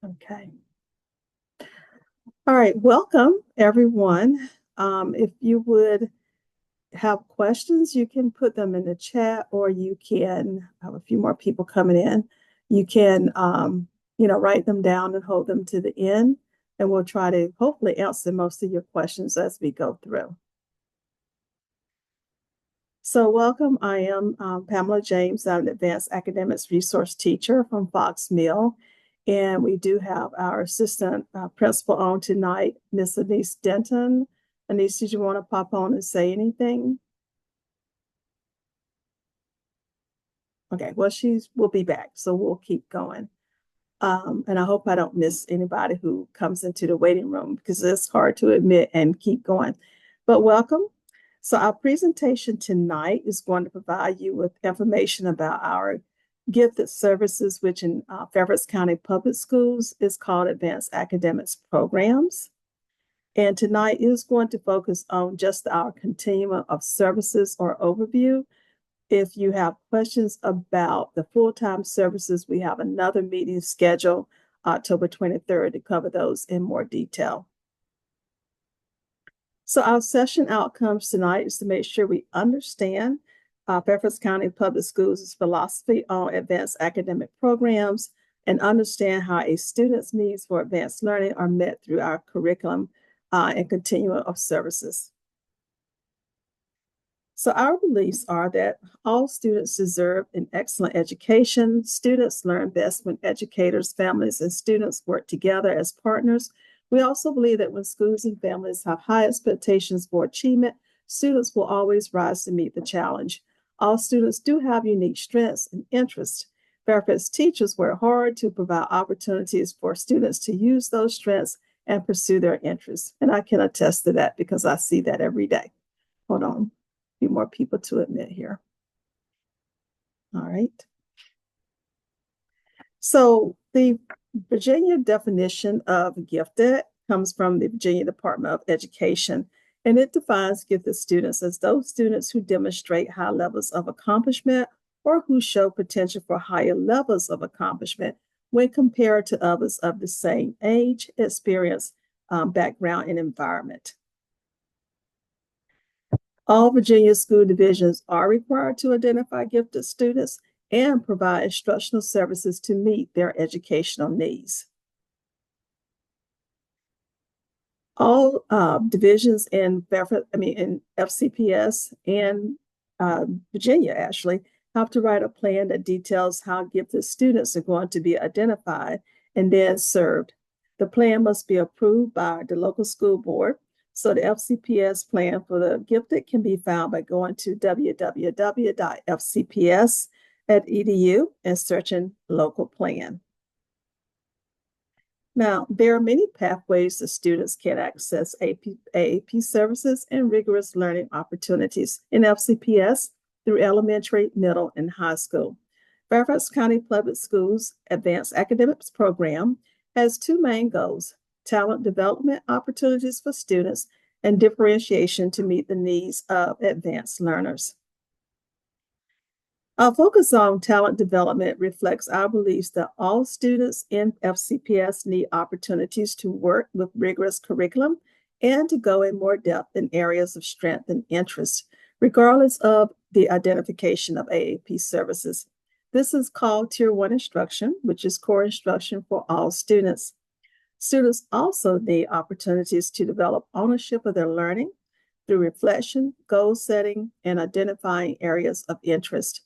Okay. All right. Welcome, everyone. If you would have questions, you can put them in the chat, or you can have a few more people coming in. You can, write them down and hold them to the end, and we'll try to hopefully answer most of your questions as we go through. So welcome. I am Pamela James. I'm an advanced academics resource teacher from Fox Mill. And we do have our assistant principal on tonight, Miss Anise Denton. Anise, did you want to pop on and say anything? Okay, well, we'll be back, so we'll keep going. And I hope I don't miss anybody who comes into the waiting room because it's hard to admit and keep going. But welcome. So our presentation tonight is going to provide you with information about our gifted services, which in Fairfax County Public Schools is called Advanced Academics Programs. And tonight is going to focus on just our continuum of services or overview. If you have questions about the full-time services, we have another meeting scheduled October 23rd to cover those in more detail. So our session outcomes tonight is to make sure we understand Fairfax County Public Schools' philosophy on advanced academic programs and understand how a student's needs for advanced learning are met through our curriculum and continuum of services. So our beliefs are that all students deserve an excellent education. Students learn best when educators, families, and students work together as partners. We also believe that when schools and families have high expectations for achievement, students will always rise to meet the challenge. All students do have unique strengths and interests. Fairfax teachers work hard to provide opportunities for students to use those strengths and pursue their interests. And I can attest to that because I see that every day. Hold on. Few more people to admit here. All right. So the Virginia definition of gifted comes from the Virginia Department of Education, and it defines gifted students as those students who demonstrate high levels of accomplishment or who show potential for higher levels of accomplishment when compared to others of the same age, experience, background, and environment. All Virginia school divisions are required to identify gifted students and provide instructional services to meet their educational needs. All divisions in FCPS and Virginia actually have to write a plan that details how gifted students are going to be identified and then served. The plan must be approved by the local school board. So the FCPS plan for the gifted can be found by going to www.fcps.edu and searching local plan. Now, there are many pathways that students can access AAP services and rigorous learning opportunities in FCPS through elementary, middle, and high school. Fairfax County Public Schools Advanced Academics Program has two main goals: talent development opportunities for students and differentiation to meet the needs of advanced learners. Our focus on talent development reflects our beliefs that all students in FCPS need opportunities to work with rigorous curriculum and to go in more depth in areas of strength and interest, regardless of the identification of AAP services. This is called Tier 1 instruction, which is core instruction for all students. Students also need opportunities to develop ownership of their learning through reflection, goal setting, and identifying areas of interest.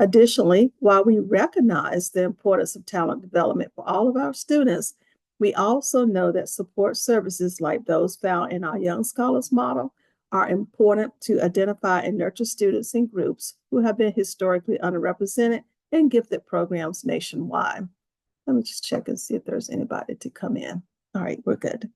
Additionally, while we recognize the importance of talent development for all of our students, we also know that support services like those found in our Young Scholars model are important to identify and nurture students in groups who have been historically underrepresented in gifted programs nationwide. Let me just check and see if there's anybody to come in. All right, we're good.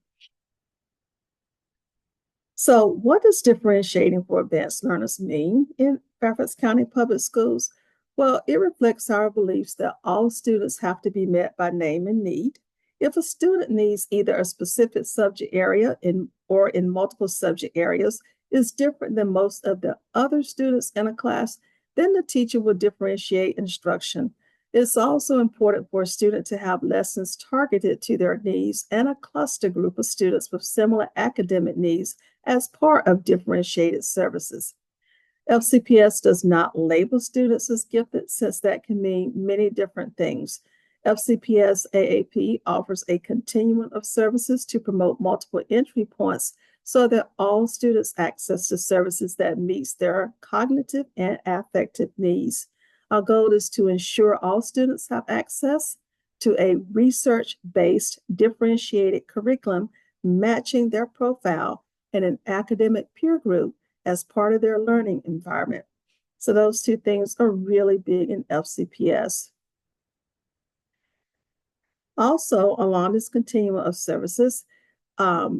So what does differentiating for advanced learners mean in Fairfax County Public Schools? Well, it reflects our beliefs that all students have to be met by name and need. If a student needs either a specific subject area or in multiple subject areas is different than most of the other students in a class, then the teacher will differentiate instruction. It's also important for a student to have lessons targeted to their needs and a cluster group of students with similar academic needs as part of differentiated services. FCPS does not label students as gifted since that can mean many different things. FCPS AAP offers a continuum of services to promote multiple entry points so that all students access the services that meets their cognitive and affective needs. Our goal is to ensure all students have access to a research-based differentiated curriculum matching their profile and an academic peer group as part of their learning environment. So those two things are really big in FCPS. Also, along this continuum of services,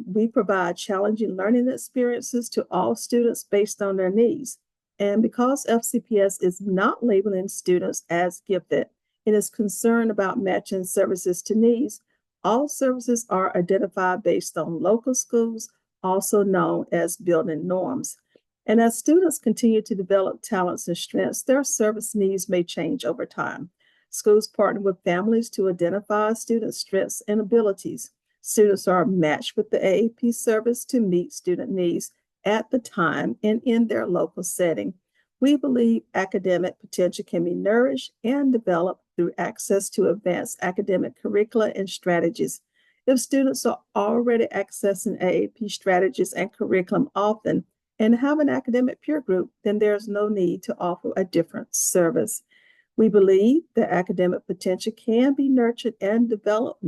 we provide challenging learning experiences to all students based on their needs. And because FCPS is not labeling students as gifted and is concerned about matching services to needs, all services are identified based on local schools, also known as building norms. And as students continue to develop talents and strengths, their service needs may change over time. Schools partner with families to identify students' strengths and abilities. Students are matched with the AAP service to meet student needs at the time and in their local setting. We believe academic potential can be nourished and developed through access to advanced academic curricula and strategies. If students are already accessing AAP strategies and curriculum often and have an academic peer group, then there's no need to offer a different service. We believe that academic potential can be nurtured and developed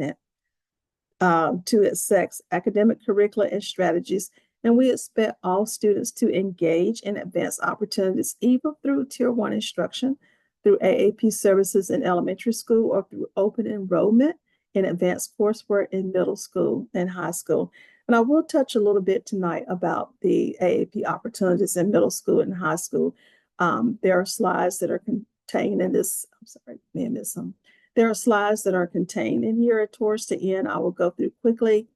to access academic curricula and strategies, and we expect all students to engage in advanced opportunities either through Tier 1 instruction, through AAP services in elementary school, or through open enrollment in advanced coursework in middle school and high school. And I will touch a little bit tonight about the AAP opportunities in middle school and high school. There are slides that are contained in this. I'm sorry, man, there are slides that are contained in here towards the end. I will go through quickly,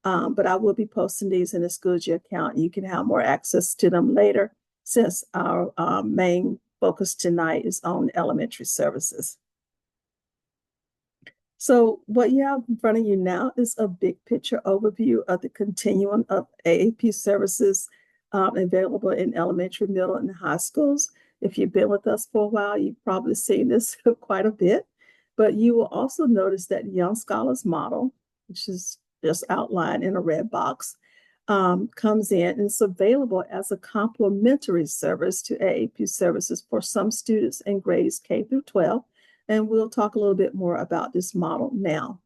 but I will be posting these in the Schoology account. You can have more access to them later since our main focus tonight is on elementary services. So what you have in front of you now is a big picture overview of the continuum of AAP services available in elementary, middle, and high schools. If you've been with us for a while, you've probably seen this quite a bit, but you will also notice that Young Scholars model, which is just outlined in a red box, comes in and it's available as a complementary service to AAP services for some students in grades K through 12. And we'll talk a little bit more about this model now.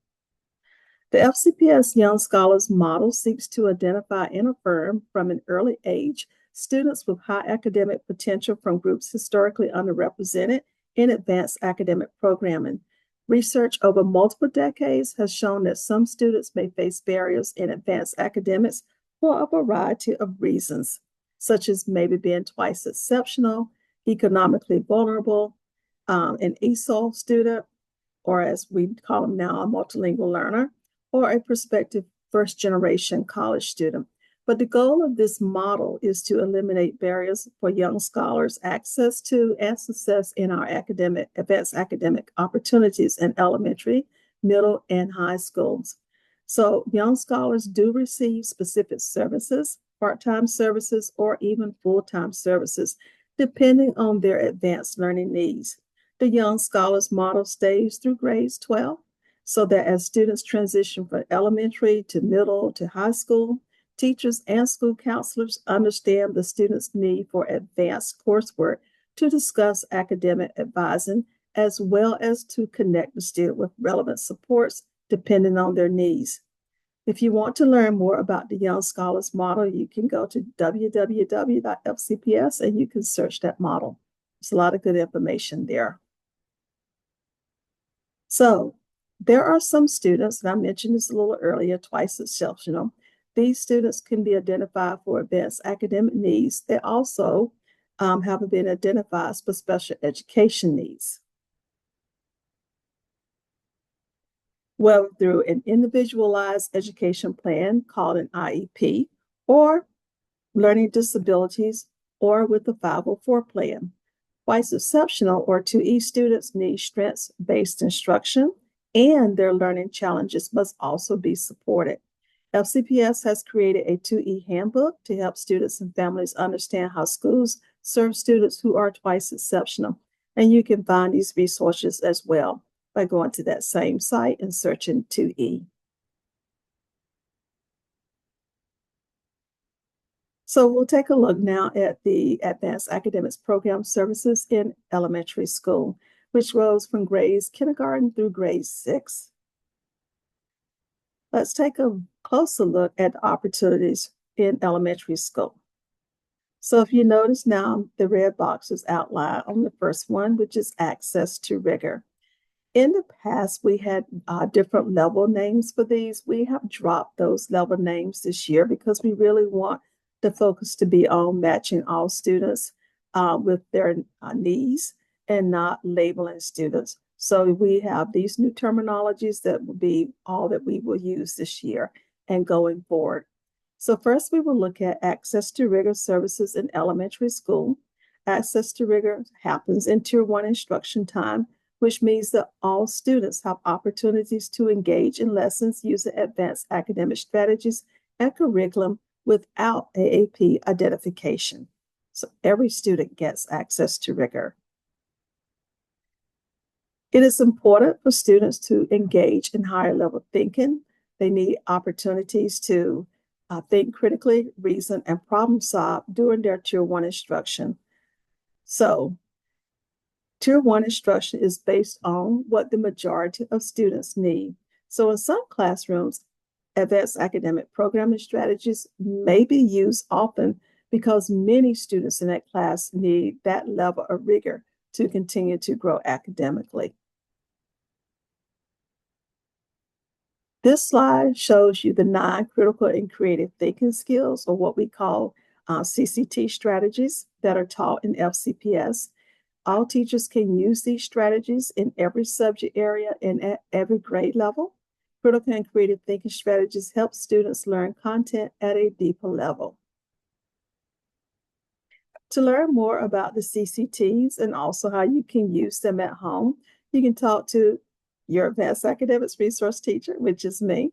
The FCPS Young Scholars model seeks to identify and affirm from an early age students with high academic potential from groups historically underrepresented in advanced academic programming. Research over multiple decades has shown that some students may face barriers in advanced academics for a variety of reasons, such as maybe being twice exceptional, economically vulnerable, an ESOL student, or as we call them now, a multilingual learner, or a prospective first-generation college student. But the goal of this model is to eliminate barriers for young scholars' access to and success in our advanced academic opportunities in elementary, middle, and high schools. So young scholars do receive specific services, part-time services, or even full-time services, depending on their advanced learning needs. The Young Scholars model stays through grades 12, so that as students transition from elementary to middle to high school, teachers and school counselors understand the student's need for advanced coursework to discuss academic advising, as well as to connect the student with relevant supports depending on their needs. If you want to learn more about the Young Scholars model, you can go to www.fcps and you can search that model. There's a lot of good information there. So there are some students, and I mentioned this a little earlier, twice exceptional. These students can be identified for advanced academic needs. They also have been identified for special education needs. Whether through an individualized education plan called an IEP, or learning disabilities, or with the 504 plan. Twice exceptional or 2E students need strengths-based instruction, and their learning challenges must also be supported. FCPS has created a 2E handbook to help students and families understand how schools serve students who are twice exceptional. And you can find these resources as well by going to that same site and searching 2E. So we'll take a look now at the Advanced Academics Program Services in elementary school, which goes from grades kindergarten through grade 6. Let's take a closer look at the opportunities in elementary school. So if you notice now, the red box is outlined on the first one, which is access to rigor. In the past, we had different level names for these. We have dropped those level names this year because we really want the focus to be on matching all students with their needs and not labeling students. So we have these new terminologies that will be all that we will use this year and going forward. So first we will look at access to rigor services in elementary school. Access to rigor happens in Tier 1 instruction time, which means that all students have opportunities to engage in lessons using advanced academic strategies and curriculum without AAP identification. So every student gets access to rigor. It is important for students to engage in higher level thinking. They need opportunities to think critically, reason, and problem solve during their Tier 1 instruction. So Tier 1 instruction is based on what the majority of students need. So in some classrooms, advanced academic programming strategies may be used often because many students in that class need that level of rigor to continue to grow academically. This slide shows you the 9 critical and creative thinking skills, or what we call CCT strategies, that are taught in FCPS. All teachers can use these strategies in every subject area and at every grade level. Critical and creative thinking strategies help students learn content at a deeper level. To learn more about the CCTs and also how you can use them at home, you can talk to your advanced academics resource teacher, which is me,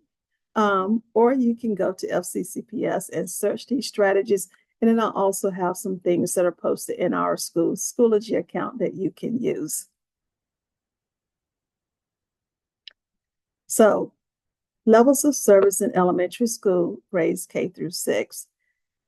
or you can go to FCCPS and search these strategies. And then I'll also have some things that are posted in our Schoology account that you can use. So, levels of service in elementary school, grades K through 6.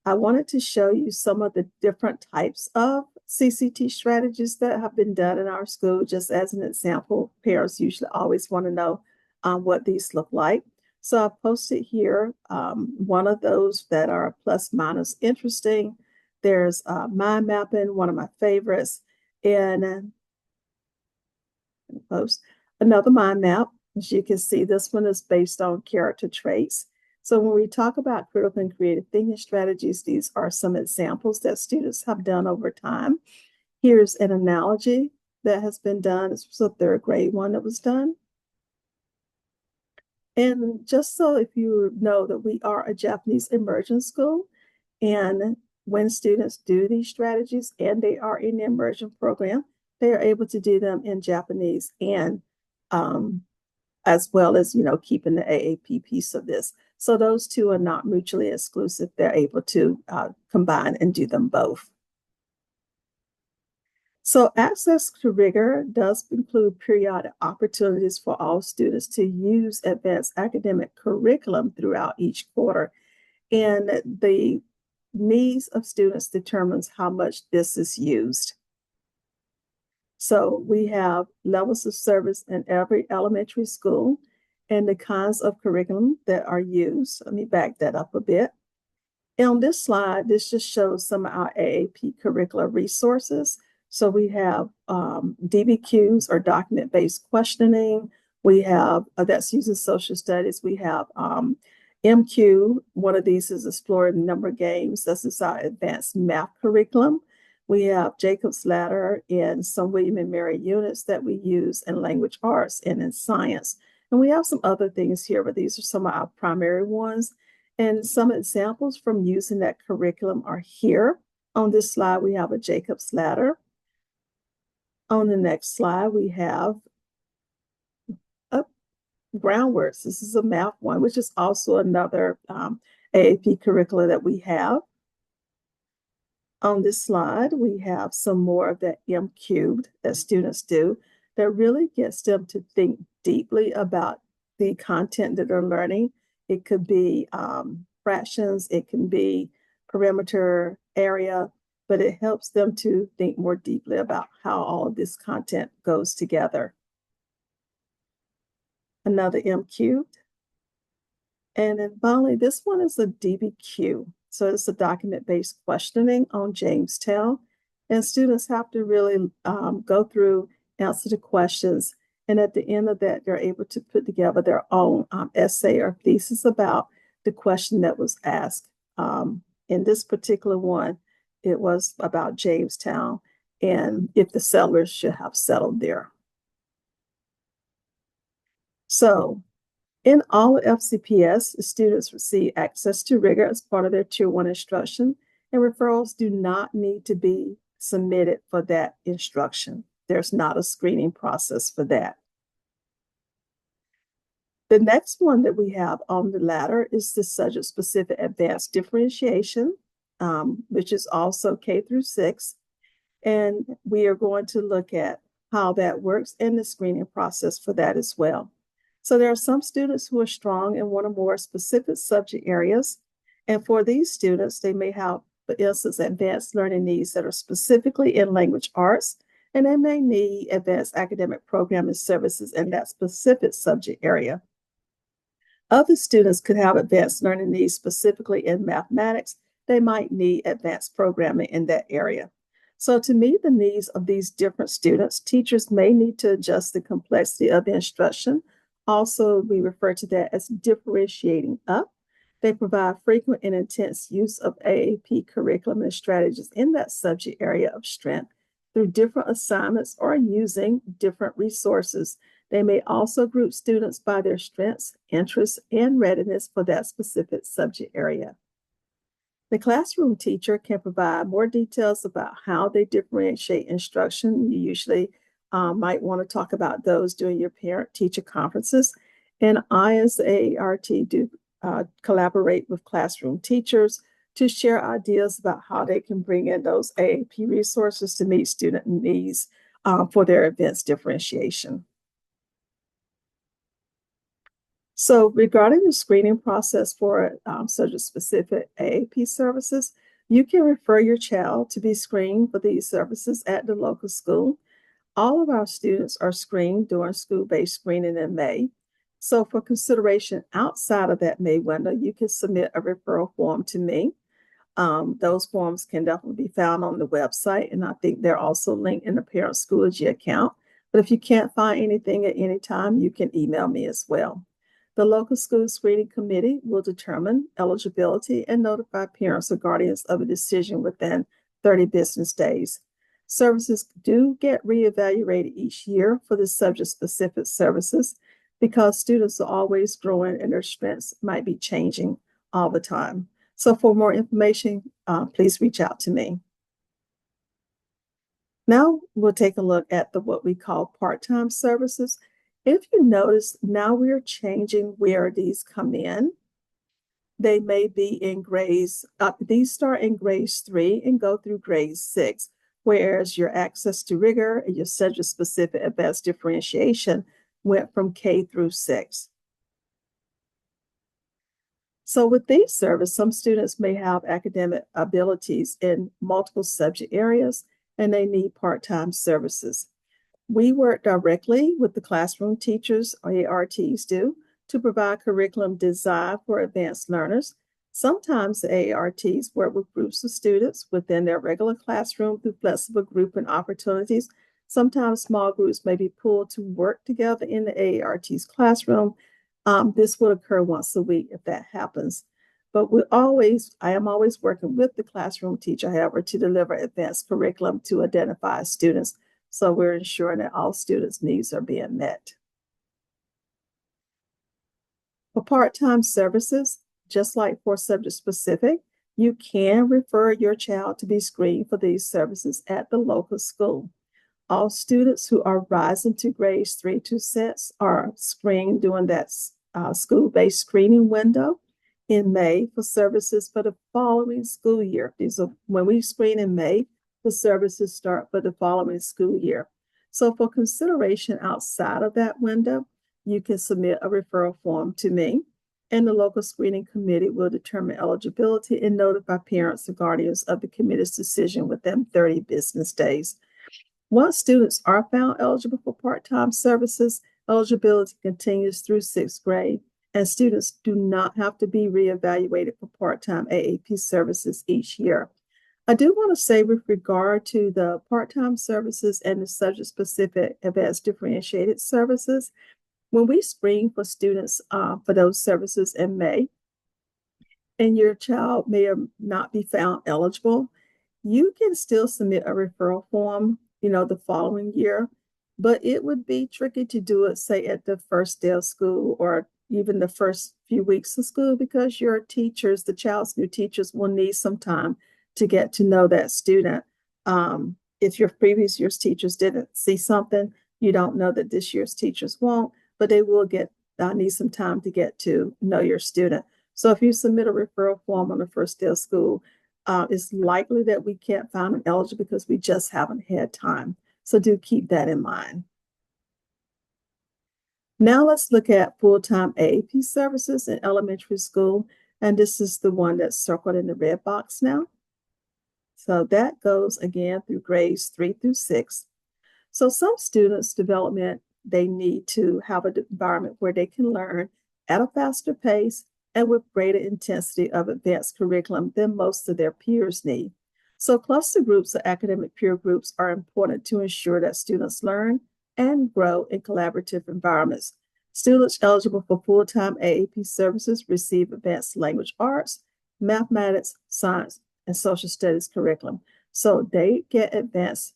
I wanted to show you some of the different types of CCT strategies that have been done in our school, just as an example. Parents usually always want to know what these look like. So I've posted here one of those that are plus minus interesting. There's mind mapping, one of my favorites, and post another mind map. As you can see, this one is based on character traits. So when we talk about critical and creative thinking strategies, these are some examples that students have done over time. Here's an analogy that has been done. This was a 3rd grade one that was done. And just so if you know that we are a Japanese immersion school, and when students do these strategies and they are in the immersion program, they are able to do them in Japanese and as well as, keeping the AAP piece of this. So those two are not mutually exclusive. They're able to combine and do them both. So access to rigor does include periodic opportunities for all students to use advanced academic curriculum throughout each quarter. And the needs of students determines how much this is used. So we have levels of service in every elementary school and the kinds of curriculum that are used. Let me back that up a bit. And on this slide, this just shows some of our AAP curricular resources. So we have DBQs, or document-based questioning. We have, that's using social studies. We have MQ. One of these is exploring the number of games. This is our advanced math curriculum. We have Jacob's Ladder and some William and Mary units that we use in language arts and in science. And we have some other things here, but these are some of our primary ones. And some examples from using that curriculum are here. On this slide, we have a Jacob's Ladder. On the next slide, we have groundworks. This is a math one, which is also another AAP curricula that we have. On this slide, we have some more of that M cubed that students do that really gets them to think deeply about the content that they're learning. It could be fractions, it can be perimeter, area, but it helps them to think more deeply about how all of this content goes together. Another M cubed. And then finally, this one is a DBQ. So it's a document-based questioning on Jamestown. And students have to really go through, answer the questions. And at the end of that, they're able to put together their own essay or thesis about the question that was asked. In this particular one, it was about Jamestown and if the settlers should have settled there. So in all FCPS, students receive access to rigor as part of their Tier 1 instruction, and referrals do not need to be submitted for that instruction. There's not a screening process for that. The next one that we have on the ladder is the subject-specific advanced differentiation, which is also K through 6. And we are going to look at how that works and the screening process for that as well. So there are some students who are strong in one or more specific subject areas. And for these students, they may have, for instance, advanced learning needs that are specifically in language arts, and they may need advanced academic programming services in that specific subject area. Other students could have advanced learning needs specifically in mathematics. They might need advanced programming in that area. So to meet the needs of these different students, teachers may need to adjust the complexity of the instruction. Also, we refer to that as differentiating up. They provide frequent and intense use of AAP curriculum and strategies in that subject area of strength through different assignments or using different resources. They may also group students by their strengths, interests, and readiness for that specific subject area. The classroom teacher can provide more details about how they differentiate instruction. You usually might want to talk about those during your parent-teacher conferences. And I, as the AART, do collaborate with classroom teachers to share ideas about how they can bring in those AAP resources to meet student needs for their advanced differentiation. So regarding the screening process for subject-specific AAP services, you can refer your child to be screened for these services at the local school. All of our students are screened during school-based screening in May. So for consideration outside of that May window, you can submit a referral form to me. Those forms can definitely be found on the website, and I think they're also linked in the Parent Schoology account. But if you can't find anything at any time, you can email me as well. The local school screening committee will determine eligibility and notify parents or guardians of a decision within 30 business days. Services do get reevaluated each year for the subject-specific services because students are always growing and their strengths might be changing all the time. So for more information, please reach out to me. Now we'll take a look at what we call part-time services. If you notice, now we're changing where these come in. They may be in grades, these start in grades 3 and go through grade 6, whereas your access to rigor and your subject-specific advanced differentiation went from K through 6. So with these services, some students may have academic abilities in multiple subject areas, and they need part-time services. We work directly with the classroom teachers, or ARTs do, to provide curriculum design for advanced learners. Sometimes the ARTs work with groups of students within their regular classroom through flexible grouping opportunities. Sometimes small groups may be pulled to work together in the ART's classroom. This will occur once a week if that happens. But I am always working with the classroom teacher, however, to deliver advanced curriculum to identify students. So we're ensuring that all students' needs are being met. For part-time services, just like for subject-specific, you can refer your child to be screened for these services at the local school. All students who are rising to grades 3 to 6 are screened during that school-based screening window in May for services for the following school year. These are when we screen in May, the services start for the following school year. So for consideration outside of that window, you can submit a referral form to me, and the local screening committee will determine eligibility and notify parents or guardians of the committee's decision within 30 business days. Once students are found eligible for part-time services, eligibility continues through 6th grade, and students do not have to be reevaluated for part-time AAP services each year. I do want to say with regard to the part-time services and the subject-specific advanced differentiated services, when we screen for students for those services in May, and your child may or not be found eligible, you can still submit a referral form, the following year, but it would be tricky to do it, say, at the first day of school or even the first few weeks of school, because your teachers, the child's new teachers, will need some time to get to know that student. If your previous year's teachers didn't see something, you don't know that this year's teachers won't, but they will need some time to get to know your student. So if you submit a referral form on the first day of school, it's likely that we can't find them eligible because we just haven't had time. So do keep that in mind. Now let's look at full-time AAP services in elementary school. And this is the one that's circled in the red box now. So that goes again through grades 3 through 6. So some students' development, they need to have an environment where they can learn at a faster pace and with greater intensity of advanced curriculum than most of their peers need. So cluster groups or academic peer groups are important to ensure that students learn and grow in collaborative environments. Students eligible for full-time AAP services receive advanced language arts, mathematics, science, and social studies curriculum. So they get advanced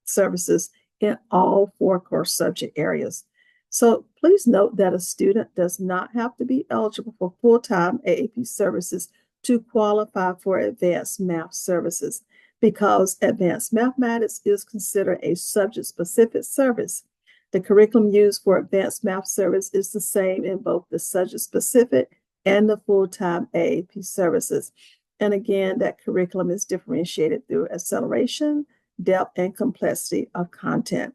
services in all 4 core subject areas. So please note that a student does not have to be eligible for full-time AAP services to qualify for advanced math services, because advanced mathematics is considered a subject-specific service. The curriculum used for advanced math service is the same in both the subject-specific and the full-time AAP services. And again, that curriculum is differentiated through acceleration, depth, and complexity of content.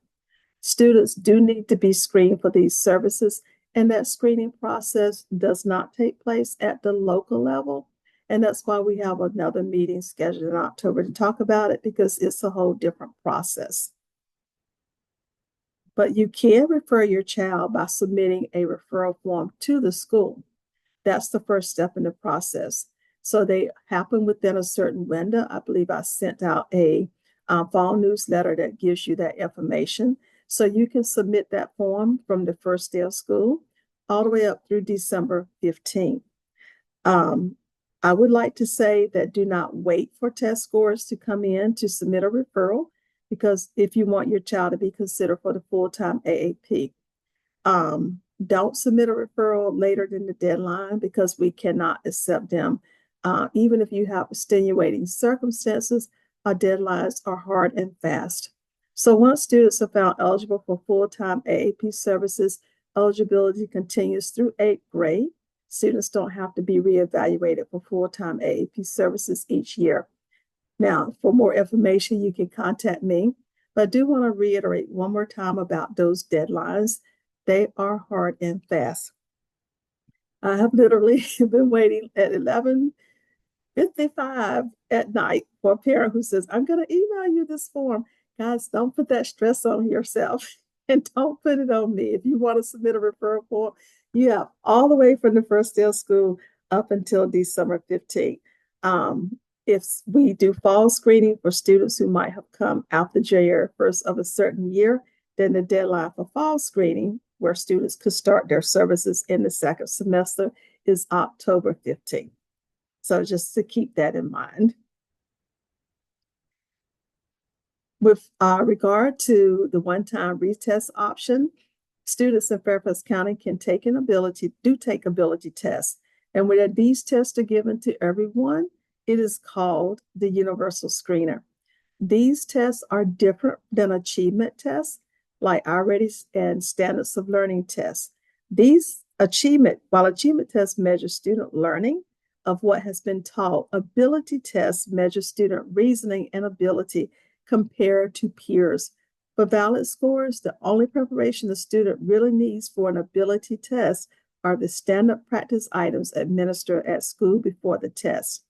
Students do need to be screened for these services, and that screening process does not take place at the local level. And that's why we have another meeting scheduled in October to talk about it, because it's a whole different process. But you can refer your child by submitting a referral form to the school. That's the first step in the process. So they happen within a certain window. I believe I sent out a fall newsletter that gives you that information. So you can submit that form from the first day of school all the way up through December 15th. I would like to say that do not wait for test scores to come in to submit a referral, because if you want your child to be considered for the full-time AAP, don't submit a referral later than the deadline, because we cannot accept them. Even if you have extenuating circumstances, our deadlines are hard and fast. So once students are found eligible for full-time AAP services, eligibility continues through 8th grade. Students don't have to be reevaluated for full-time AAP services each year. Now, for more information, you can contact me. But I do want to reiterate one more time about those deadlines. They are hard and fast. I have literally been waiting at 11:55 at night for a parent who says, I'm going to email you this form. Guys, don't put that stress on yourself and don't put it on me. If you want to submit a referral form, you have all the way from the first day of school up until December 15th. If we do fall screening for students who might have come after January 1st of a certain year, then the deadline for fall screening, where students could start their services in the second semester, is October 15th. So just to keep that in mind. With regard to the one-time retest option, students in Fairfax County can take ability tests. And when these tests are given to everyone, it is called the universal screener. These tests are different than achievement tests, like already and standards of learning tests. While achievement tests measure student learning of what has been taught, ability tests measure student reasoning and ability compared to peers. For valid scores, the only preparation the student really needs for an ability test are the standard practice items administered at school before the test.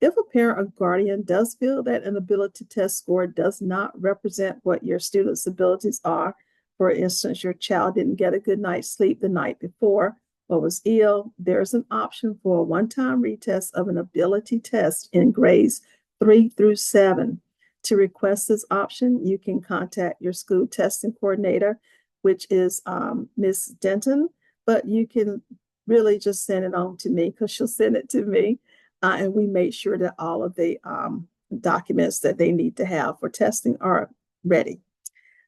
If a parent or guardian does feel that an ability test score does not represent what your student's abilities are, for instance, your child didn't get a good night's sleep the night before or was ill, there's an option for a one-time retest of an ability test in grades 3 through 7. To request this option, you can contact your school testing coordinator, which is Ms. Denton, but you can really just send it on to me because she'll send it to me. And we make sure that all of the documents that they need to have for testing are ready.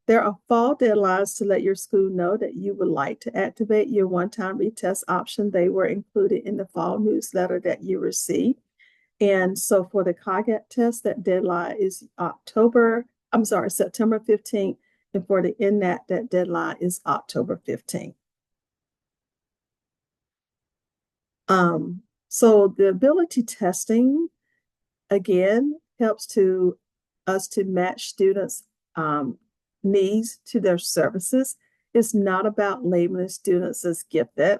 There are fall deadlines to let your school know that you would like to activate your one-time retest option. They were included in the fall newsletter that you received. And so for the COGAT test, that deadline is September 15th. And for the NNAT, that deadline is October 15th. So the ability testing, again, helps us to match students' needs to their services. It's not about labeling students as gifted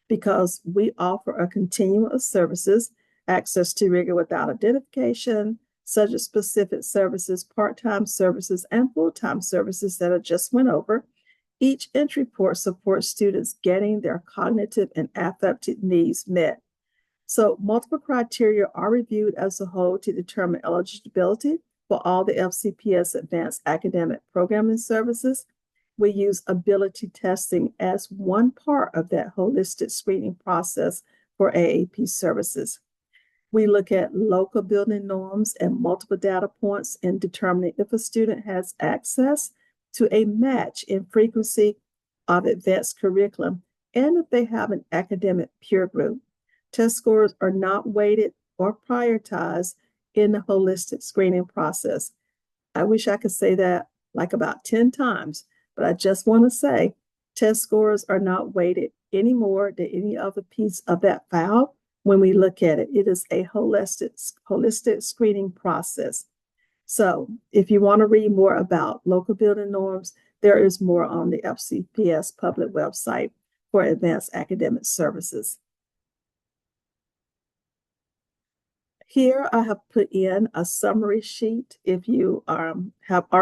because we offer a continuum of services, access to rigor without identification, subject-specific services, part-time services, and full-time services that I just went over. Each entry point supports students getting their cognitive and affective needs met. So multiple criteria are reviewed as a whole to determine eligibility for all the FCPS advanced academic programming services. We use ability testing as one part of that holistic screening process for AAP services. We look at local building norms and multiple data points in determining if a student has access to a match in frequency of advanced curriculum and if they have an academic peer group. Test scores are not weighted or prioritized in the holistic screening process. I wish I could say that like about 10 times, but I just want to say test scores are not weighted any more than any other piece of that file when we look at it. It is a holistic screening process. So if you want to read more about local building norms, there is more on the FCPS public website for advanced academic services. Here I have put in a summary sheet. If you are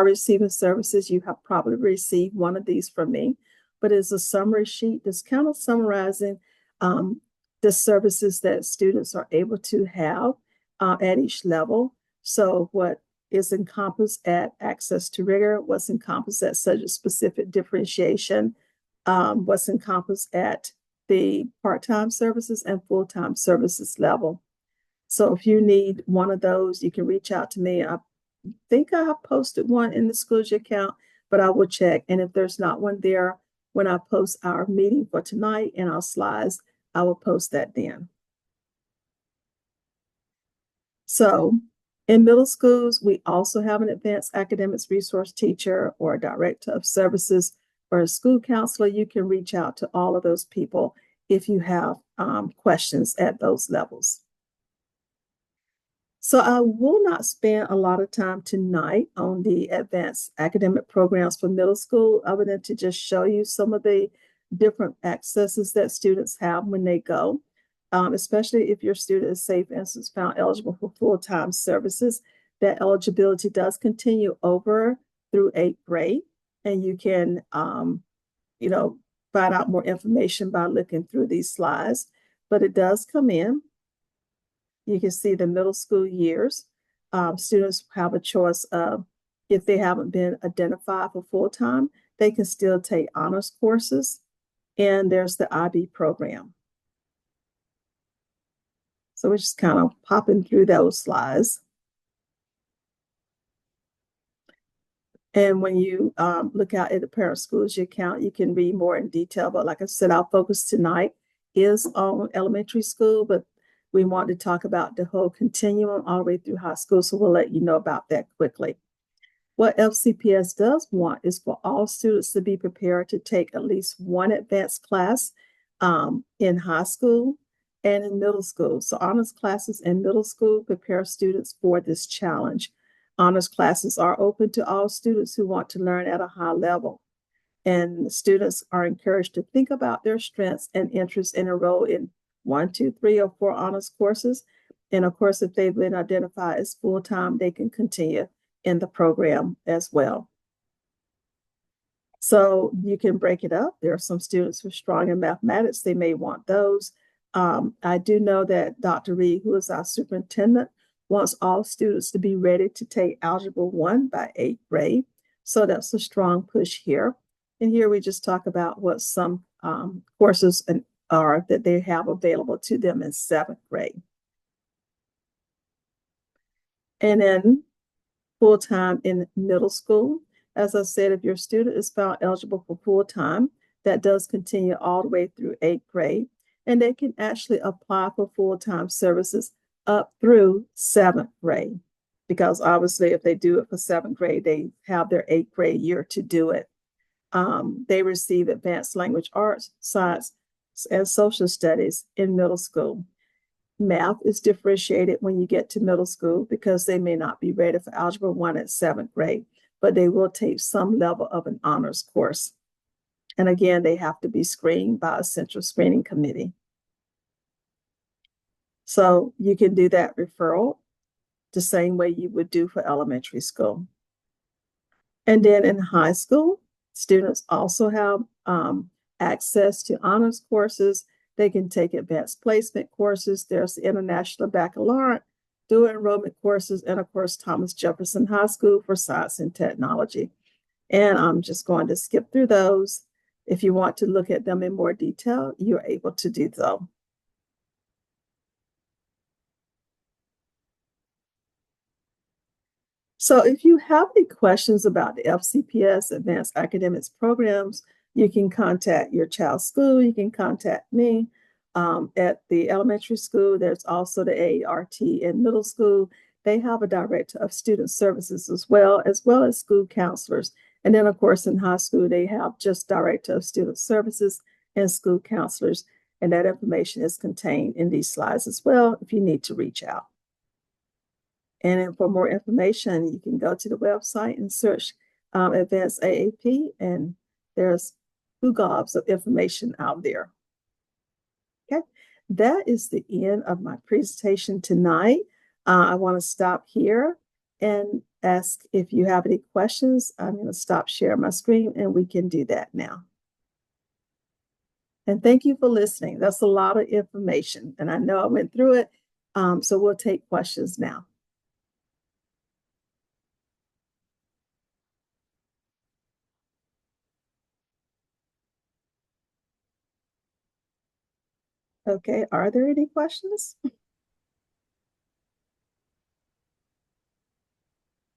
receiving services, you have probably received one of these from me, but it's a summary sheet that's kind of summarizing the services that students are able to have at each level. So what is encompassed at access to rigor, what's encompassed at subject-specific differentiation, what's encompassed at the part-time services and full-time services level. So if you need one of those, you can reach out to me. I think I have posted one in the Schoology account, but I will check. And if there's not one there, when I post our meeting for tonight and our slides, I will post that then. So in middle schools, we also have an advanced academics resource teacher or a director of services or a school counselor. You can reach out to all of those people if you have questions at those levels. So I will not spend a lot of time tonight on the advanced academic programs for middle school, other than to just show you some of the different accesses that students have when they go, especially if your student is, say, for instance, found eligible for full-time services. That eligibility does continue over through 8th grade, and you can, find out more information by looking through these slides, but it does come in. You can see the middle school years. Students have a choice of, if they haven't been identified for full-time, they can still take honors courses. And there's the IB program. So we're just kind of popping through those slides. And when you look out at the Parent Schoology account, you can read more in detail. But like I said, our focus tonight is on elementary school, but we want to talk about the whole continuum all the way through high school, so we'll let you know about that quickly. What FCPS does want is for all students to be prepared to take at least one advanced class in high school and in middle school. So honors classes in middle school prepare students for this challenge. Honors classes are open to all students who want to learn at a high level. And students are encouraged to think about their strengths and interests and enroll in 1, 2, 3, or 4 honors courses. And of course, if they've been identified as full-time, they can continue in the program as well. So you can break it up. There are some students who are strong in mathematics. They may want those. I do know that Dr. Reed, who is our superintendent, wants all students to be ready to take Algebra 1 by 8th grade. So that's a strong push here. And here we just talk about what some courses are that they have available to them in 7th grade. And then full-time in middle school. As I said, if your student is found eligible for full-time, that does continue all the way through 8th grade. And they can actually apply for full-time services up through 7th grade. Because obviously, if they do it for 7th grade, they have their 8th grade year to do it. They receive advanced language arts, science, and social studies in middle school. Math is differentiated when you get to middle school because they may not be ready for Algebra 1 at 7th grade, but they will take some level of an honors course. And again, they have to be screened by a central screening committee. So you can do that referral the same way you would do for elementary school. And then in high school, students also have access to honors courses. They can take advanced placement courses. There's the International Baccalaureate, dual enrollment courses, and of course, Thomas Jefferson High School for Science and Technology. And I'm just going to skip through those. If you want to look at them in more detail, you're able to do so. So if you have any questions about the FCPS Advanced Academics programs, you can contact your child's school. You can contact me. At the elementary school, there's also the AART in middle school. They have a director of student services as well as school counselors. And then, of course, in high school, they have just director of student services and school counselors. And that information is contained in these slides as well if you need to reach out. And for more information, you can go to the website and search Advanced AAP, and there's gobs of information out there. Okay, that is the end of my presentation tonight. I want to stop here and ask if you have any questions. I'm going to stop sharing my screen, and we can do that now. And thank you for listening. That's a lot of information, and I know I went through it, so we'll take questions now. Okay, are there any questions?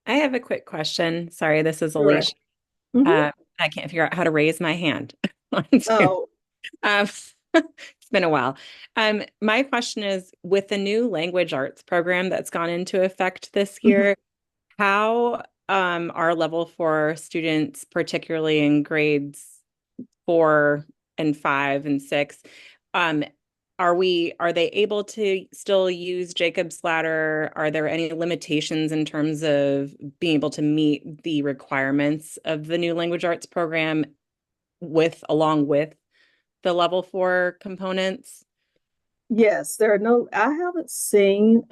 I have a quick question. Sorry, this is Sure. Alicia. Mhm. I can't figure out how to raise my hand. Oh, Um, it's been a while. My question is, with the new language arts program that's gone into effect this mhm. year, how are level 4 students, particularly in grades 4 and 5 and 6, um, are they able to still use Jacob's Ladder? Are there any limitations in terms of being able to meet the requirements of the new language arts program along with the level 4 components? Yes, there are no, I haven't seen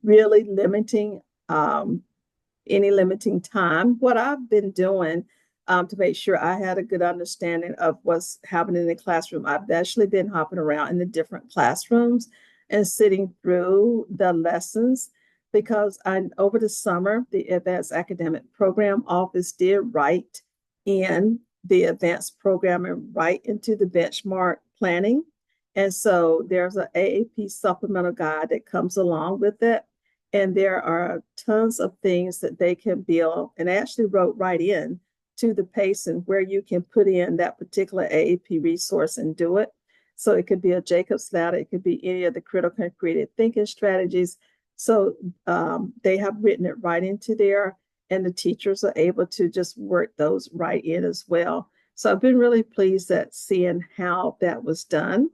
really limiting any limiting time. What I've been doing to make sure I had a good understanding of what's happening in the classroom, I've actually been hopping around in the different classrooms and sitting through the lessons because over the summer, the Advanced Academic Program Office did write in the advanced programming right into the benchmark planning. And so there's an AAP supplemental guide that comes along with it. And there are tons of things that they can build. And I actually wrote right in to the PACE and where you can put in that particular AAP resource and do it. So it could be a Jacob's ladder, it could be any of the critical and creative thinking strategies. So they have written it right into there, and the teachers are able to just work those right in as well. So I've been really pleased at seeing how that was done.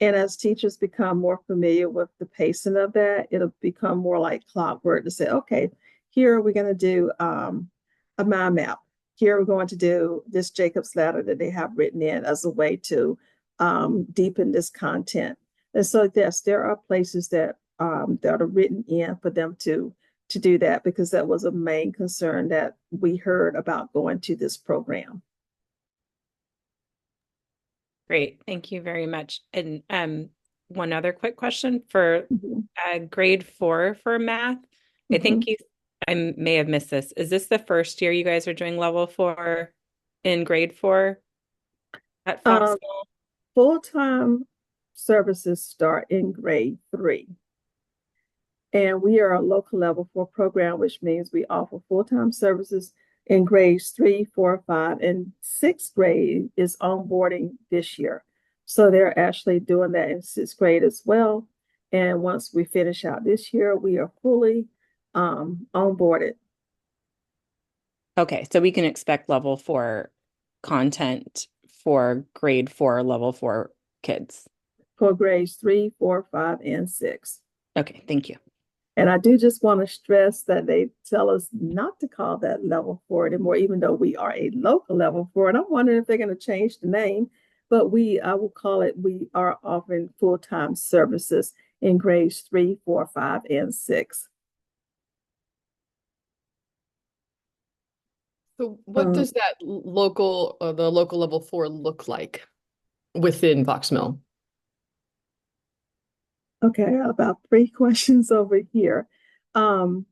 And as teachers become more familiar with the pacing of that, it'll become more like clockwork to say, okay, here we're going to do a mind map. Here we're going to do this Jacob's ladder that they have written in as a way to deepen this content. And so, yes, there are places that are written in for them to do that, because that was a main concern that we heard about going to this program. Great. Thank you very much. And one other quick question for Mhm. grade 4 for math. I think Mhm. I may have missed this. Is this the first year you guys are doing level 4 in grade 4 at Um, Foxville? Full-time services start in grade 3. And we are a local level 4 program, which means we offer full-time services in grades 3, 4, 5, and sixth grade is onboarding this year. So they're actually doing that in sixth grade as well. And once we finish out this year, we are fully onboarded Okay, so we can expect level 4 content for grade 4, level 4 kids. for grades 3, 4, 5, and 6. Okay, thank you. And I do just want to stress that they tell us not to call that level 4 anymore, even though we are a local level 4. And I'm wondering if they're going to change the name, but I will call it, we are offering full-time services in grades 3, 4, 5, and 6. So what Um, does that the local level 4 look like within Fox Mill? okay, I got about three questions over here. Um,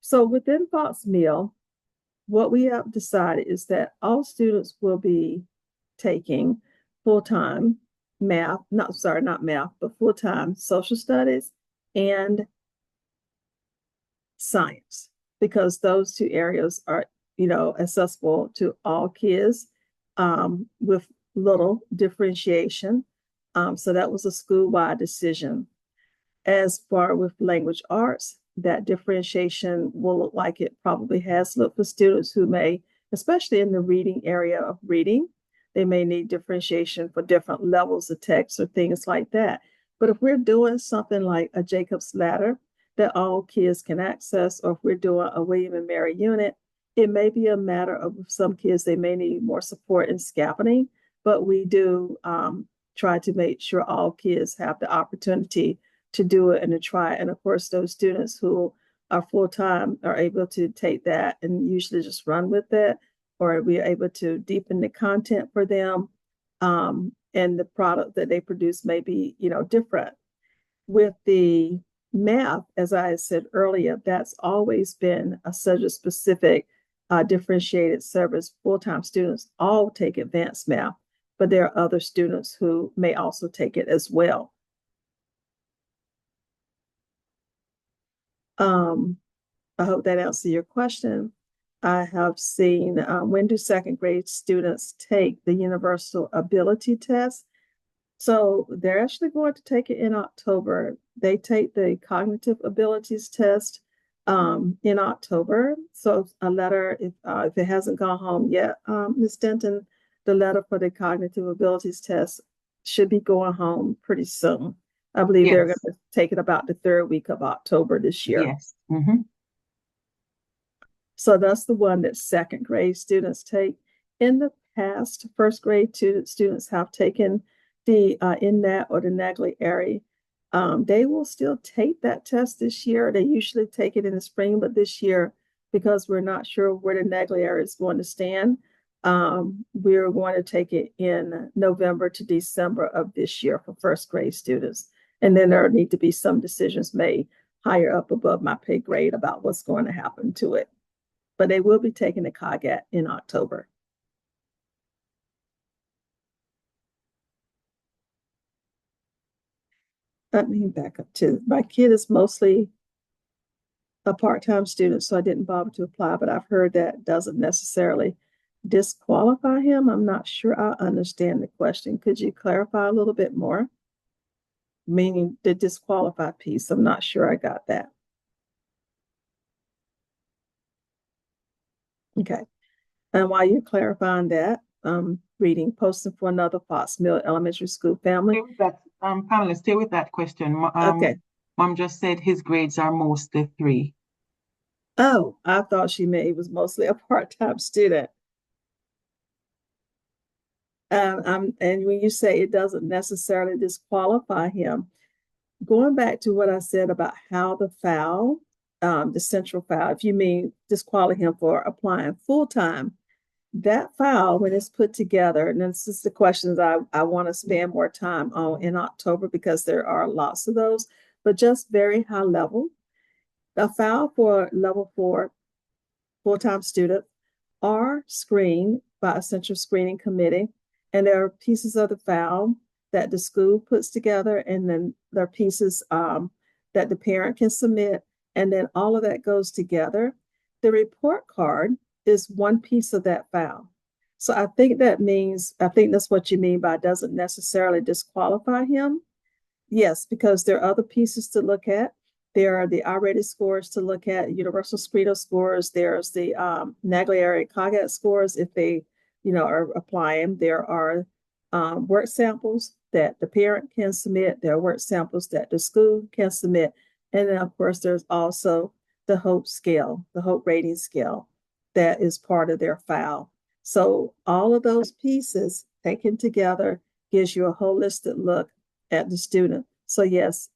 so within Fox Mill, what we have decided is that all students will be taking full-time math, not sorry, not math, but full-time social studies and science, because those two areas are, accessible to all kids with little differentiation. So that was a school-wide decision. As far with language arts, that differentiation will look like it probably has looked for students who may, especially in the reading area of reading, they may need differentiation for different levels of text or things like that. But if we're doing something like a Jacob's Ladder that all kids can access, or if we're doing a William and Mary unit, it may be a matter of some kids, they may need more support in scaffolding, but we do try to make sure all kids have the opportunity to do it and to try it. And of course, those students who are full time are able to take that and usually just run with it, or we are able to deepen the content for them. And the product that they produce may be, different. With the math, as I said earlier, that's always been such a specific differentiated service. Full-time students all take advanced math, but there are other students who may also take it as well. Um, I hope that answers your question. I have seen when do second grade students take the Universal Ability Test? So they're actually going to take it in October. They take the Cognitive Abilities Test in October. So a letter, if it hasn't gone home yet, Ms. Denton, the letter for the Cognitive Abilities Test should be going home pretty soon. I believe they're going Yes, to take it about the third week of October this year. yes. Hmm. So that's the one that second grade students take. In the past, first grade students have taken the INNAT or the Naglieri. They will still take that test this year. They usually take it in the spring, but this year, because we're not sure where the Naglieri is going to stand, we're going to take it in November to December of this year for first grade students. And then there need to be some decisions made higher up above my pay grade about what's going to happen to it, but they will be taking the COGAT in October. Let me back up to my kid is mostly a part-time student, so I didn't bother to apply, but I've heard that doesn't necessarily Disqualify him? I'm not sure I understand the question. Could you clarify a little bit more? Meaning the disqualify piece. I'm not sure I got that. Okay. And while you're clarifying that, reading posting for another Fox Mill Elementary School family. Stay with that, Pamela, stay with that question. Okay. Mom just said his grades are mostly 3. Oh, I thought she meant he was mostly a part-time student. And when you say it doesn't necessarily disqualify him, going back to what I said about how the FAL, the central FAL, if you mean disqualify him for applying full-time, that FAL, when it's put together, and this is the questions I want to spend more time on in October because there are lots of those, but just very high level. The FAL for level 4 full-time students are screened by a central screening committee, and there are pieces of the FAL that the school puts together, and then there are pieces that the parent can submit, and then all of that goes together. The report card is one piece of that FAL. So I think that's what you mean by doesn't necessarily disqualify him. Yes, because there are other pieces to look at. There are the I-rated scores to look at, universal Screener scores. There's the Naglieri-Coggett scores if they, are applying. There are work samples that the parent can submit. There are work samples that the school can submit. And then, of course, there's also the HOPE scale, the HOPE rating scale that is part of their FAL. So all of those pieces taken together gives you a holistic look at the student. So yes,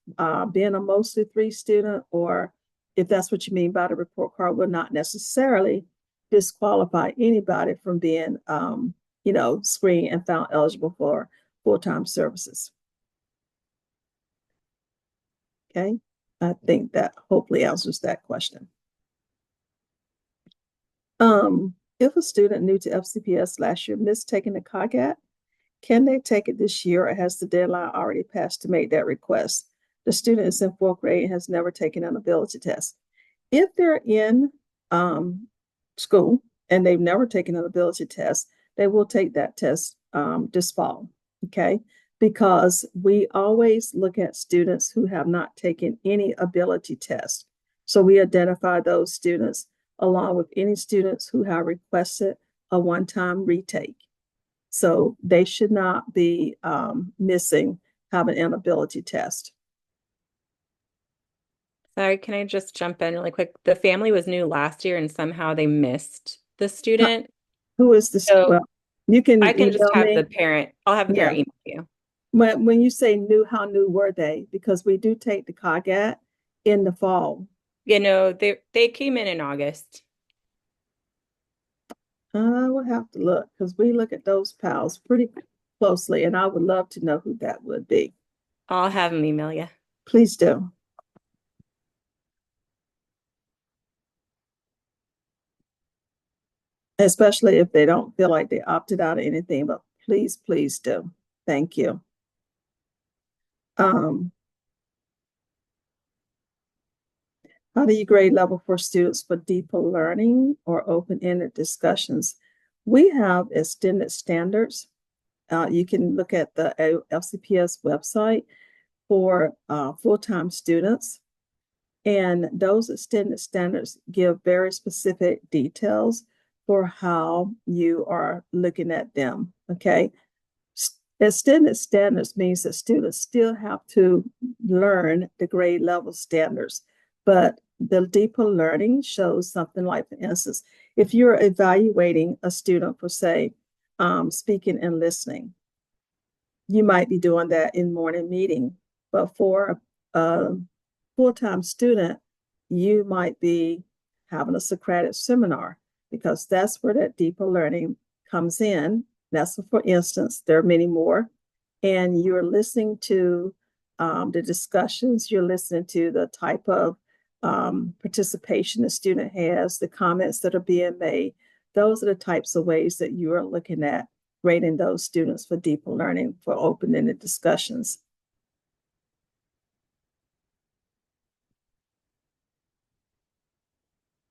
being a mostly 3 student, or if that's what you mean by the report card, will not necessarily disqualify anybody from being, screened and found eligible for full-time services. Okay, I think that hopefully answers that question. If a student new to FCPS last year missed taking the COGAT, can they take it this year, or has the deadline already passed to make that request? The student is in 4th grade and has never taken an ability test. If they're in school and they've never taken an ability test, they will take that test this fall, okay? Because we always look at students who have not taken any ability test. So we identify those students along with any students who have requested a one-time retake. So they should not be missing having an ability test. Sorry, can I just jump in really quick? The family was new last year and somehow they missed the student. Who is this? So well, you can I can just email have me. the parent, I'll have the Yeah. parent email you. When you say new, how new were they? Because we do take the COGAT in the fall. They came in August. I will have to look because we look at those PALs pretty closely, and I would love to know who that would be. I'll have them email you. Please do. Especially if they don't feel like they opted out of anything, but please do. Thank you. How do you grade level for students for deeper learning or open-ended discussions? We have extended standards. You can look at the FCPS website for full-time students. And those extended standards give very specific details for how you are looking at them, okay? Extended standards means that students still have to learn the grade level standards, but the deeper learning shows something like, for instance, if you're evaluating a student for, say, speaking and listening, you might be doing that in morning meeting, but for a full-time student, you might be having a Socratic seminar because that's where that deeper learning comes in. That's for instance, there are many more, and you're listening to the discussions, you're listening to the type of participation the student has, the comments that are being made. Those are the types of ways that you are looking at grading those students for deeper learning, for open-ended discussions.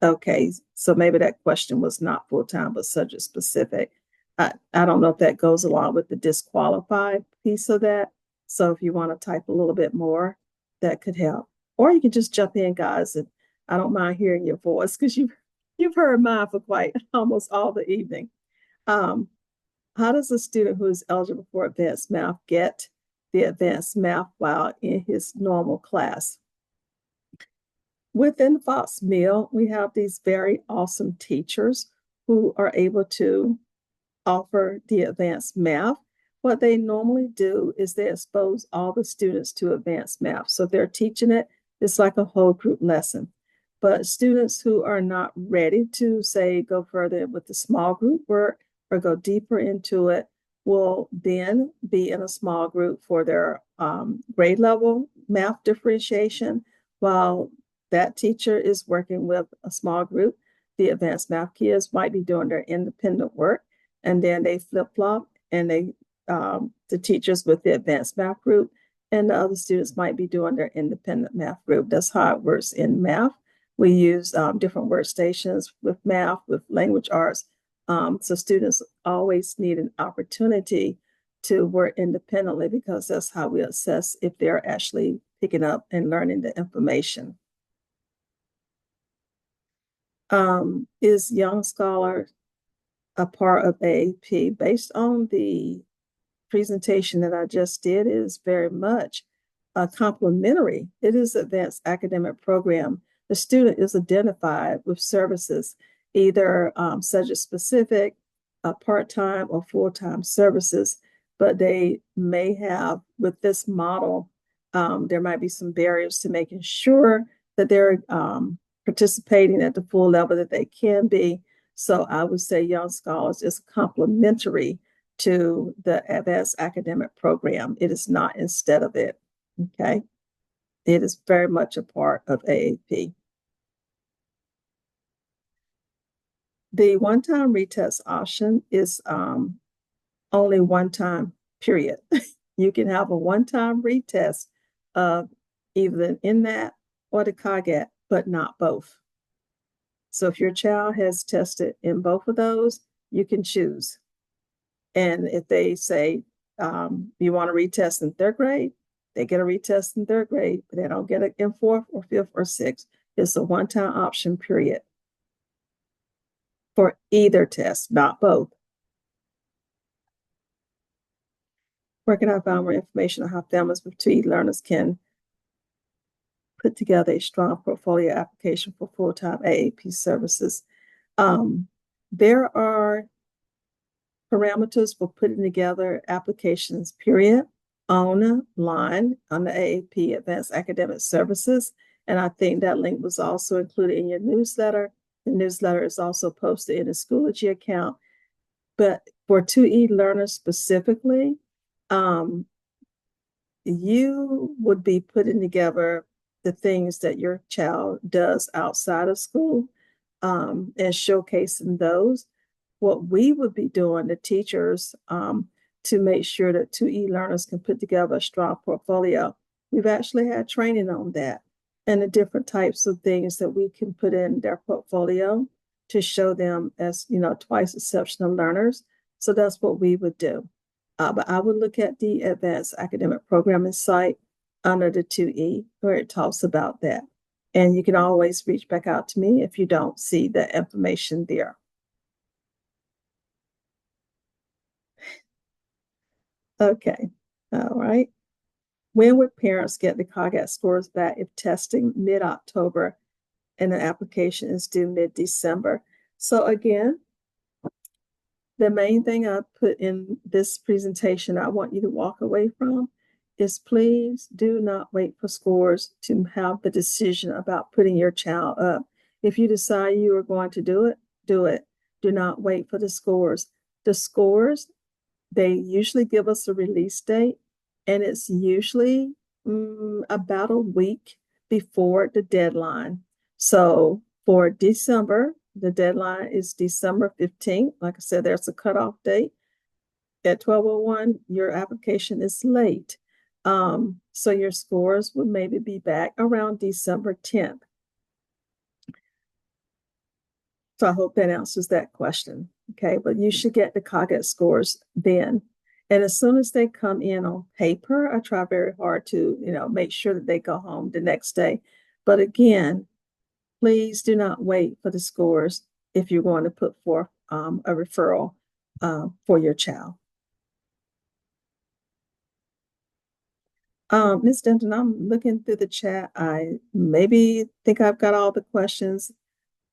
Okay, so maybe that question was not full-time, but subject specific. I don't know if that goes along with the disqualified piece of that. So if you want to type a little bit more, that could help. Or you can just jump in, guys, and I don't mind hearing your voice because you've heard mine for quite almost all the evening. Um, how does a student who is eligible for advanced math get the advanced math while in his normal class? Within Fox Mill, we have these very awesome teachers who are able to offer the advanced math. What they normally do is they expose all the students to advanced math. So if they're teaching it, it's like a whole group lesson. But students who are not ready to, say, go further with the small group work or go deeper into it will then be in a small group for their grade level math differentiation, while that teacher is working with a small group. The advanced math kids might be doing their independent work, and then they flip-flop, and the teachers with the advanced math group and the other students might be doing their independent math group. That's how it works in math. We use different workstations with math, with language arts. So students always need an opportunity to work independently because that's how we assess if they're actually picking up and learning the information. Is Young Scholar a part of AAP? Based on the presentation that I just did, is very much complementary. It is advanced academic program. The student is identified with services, either subject specific, part-time or full-time services, but they may have, with this model, there might be some barriers to making sure that they're participating at the full level that they can be. So I would say Young Scholars is complementary to the advanced academic program. It is not instead of it, okay? It is very much a part of AAP. The one-time retest option is only one time, period. You can have a one-time retest of either in that or the COGAT, but not both. So if your child has tested in both of those, you can choose. And if they say you want to retest in third grade, they get a retest in third grade, but they don't get it in fourth or fifth or sixth. It's a one-time option, period, for either test, not both. Where can I find more information on how families with 2E learners can put together a strong portfolio application for full-time AAP services? There are parameters for putting together applications, period, online on the AAP Advanced Academic Services. And I think that link was also included in your newsletter. The newsletter is also posted in the Schoology account. But for 2E learners specifically, you would be putting together the things that your child does outside of school and showcasing those. What we would be doing, the teachers, to make sure that 2E learners can put together a strong portfolio. We've actually had training on that and the different types of things that we can put in their portfolio to show them as, twice exceptional learners. So that's what we would do. But I would look at the Advanced Academic Programming site under the 2E where it talks about that. And you can always reach back out to me if you don't see the information there. Okay, all right. When would parents get the COGAT scores back if testing mid-October and the application is due mid-December? So again, the main thing I put in this presentation I want you to walk away from is please do not wait for scores to have the decision about putting your child up. If you decide you are going to do it, do it. Do not wait for the scores. The scores, they usually give us a release date, and it's usually about a week before the deadline. So for December, the deadline is December 15th. Like I said, there's a cutoff date. At 12:01, your application is late. So your scores would maybe be back around December 10th. So I hope that answers that question. Okay, but you should get the Cogget scores then. And as soon as they come in on paper, I try very hard to, make sure that they go home the next day. But again, please do not wait for the scores if you're going to put forth a referral for your child. Ms. Denton, I'm looking through the chat. I maybe think I've got all the questions.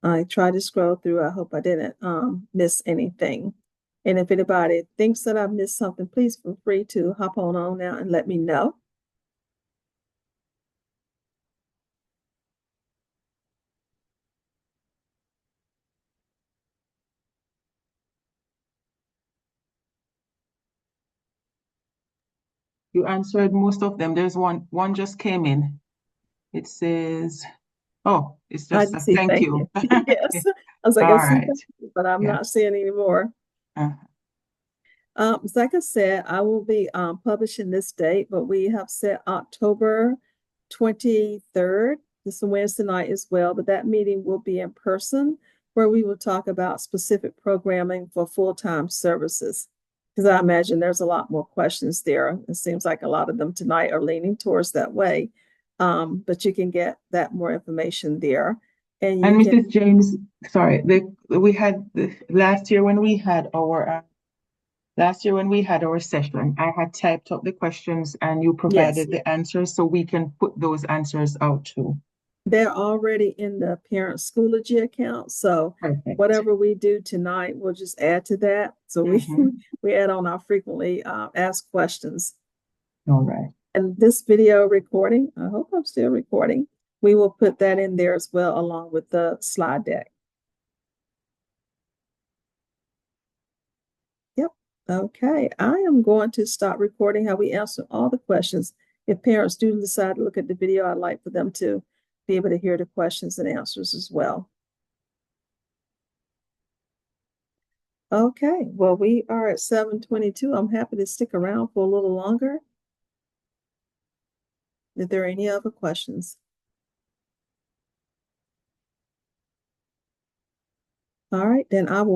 I tried to scroll through. I hope I didn't miss anything. And if anybody thinks that I missed something, please feel free to hop on now and let me know. You answered most of them. There's one just came in. It says, oh, it's I just a see. thank you. Yes. I was like, All I see right. thank you, but I'm Yeah. not seeing any more. Like I said, I will be publishing this date, but we have set October 23rd. This is a Wednesday night as well, but that meeting will be in person where we will talk about specific programming for full-time services. Because I imagine there's a lot more questions there. It seems like a lot of them tonight are leaning towards that way. But you can get that more information there. And you And can, Mrs. James, sorry, we had last year when we had our session, I had typed up the questions and you provided the answers, so we can put those answers out too. they're already in the parent Schoology account. So Perfect. whatever we do tonight, we'll just add to that. So we add on our frequently asked questions. All right. And this video recording, I hope I'm still recording. We will put that in there as well, along with the slide deck. Yep. Okay. I am going to stop recording how we answer all the questions. If parents do decide to look at the video, I'd like for them to be able to hear the questions and answers as well. Okay, well, we are at 7:22. I'm happy to stick around for a little longer. If there are any other questions. All right, then I will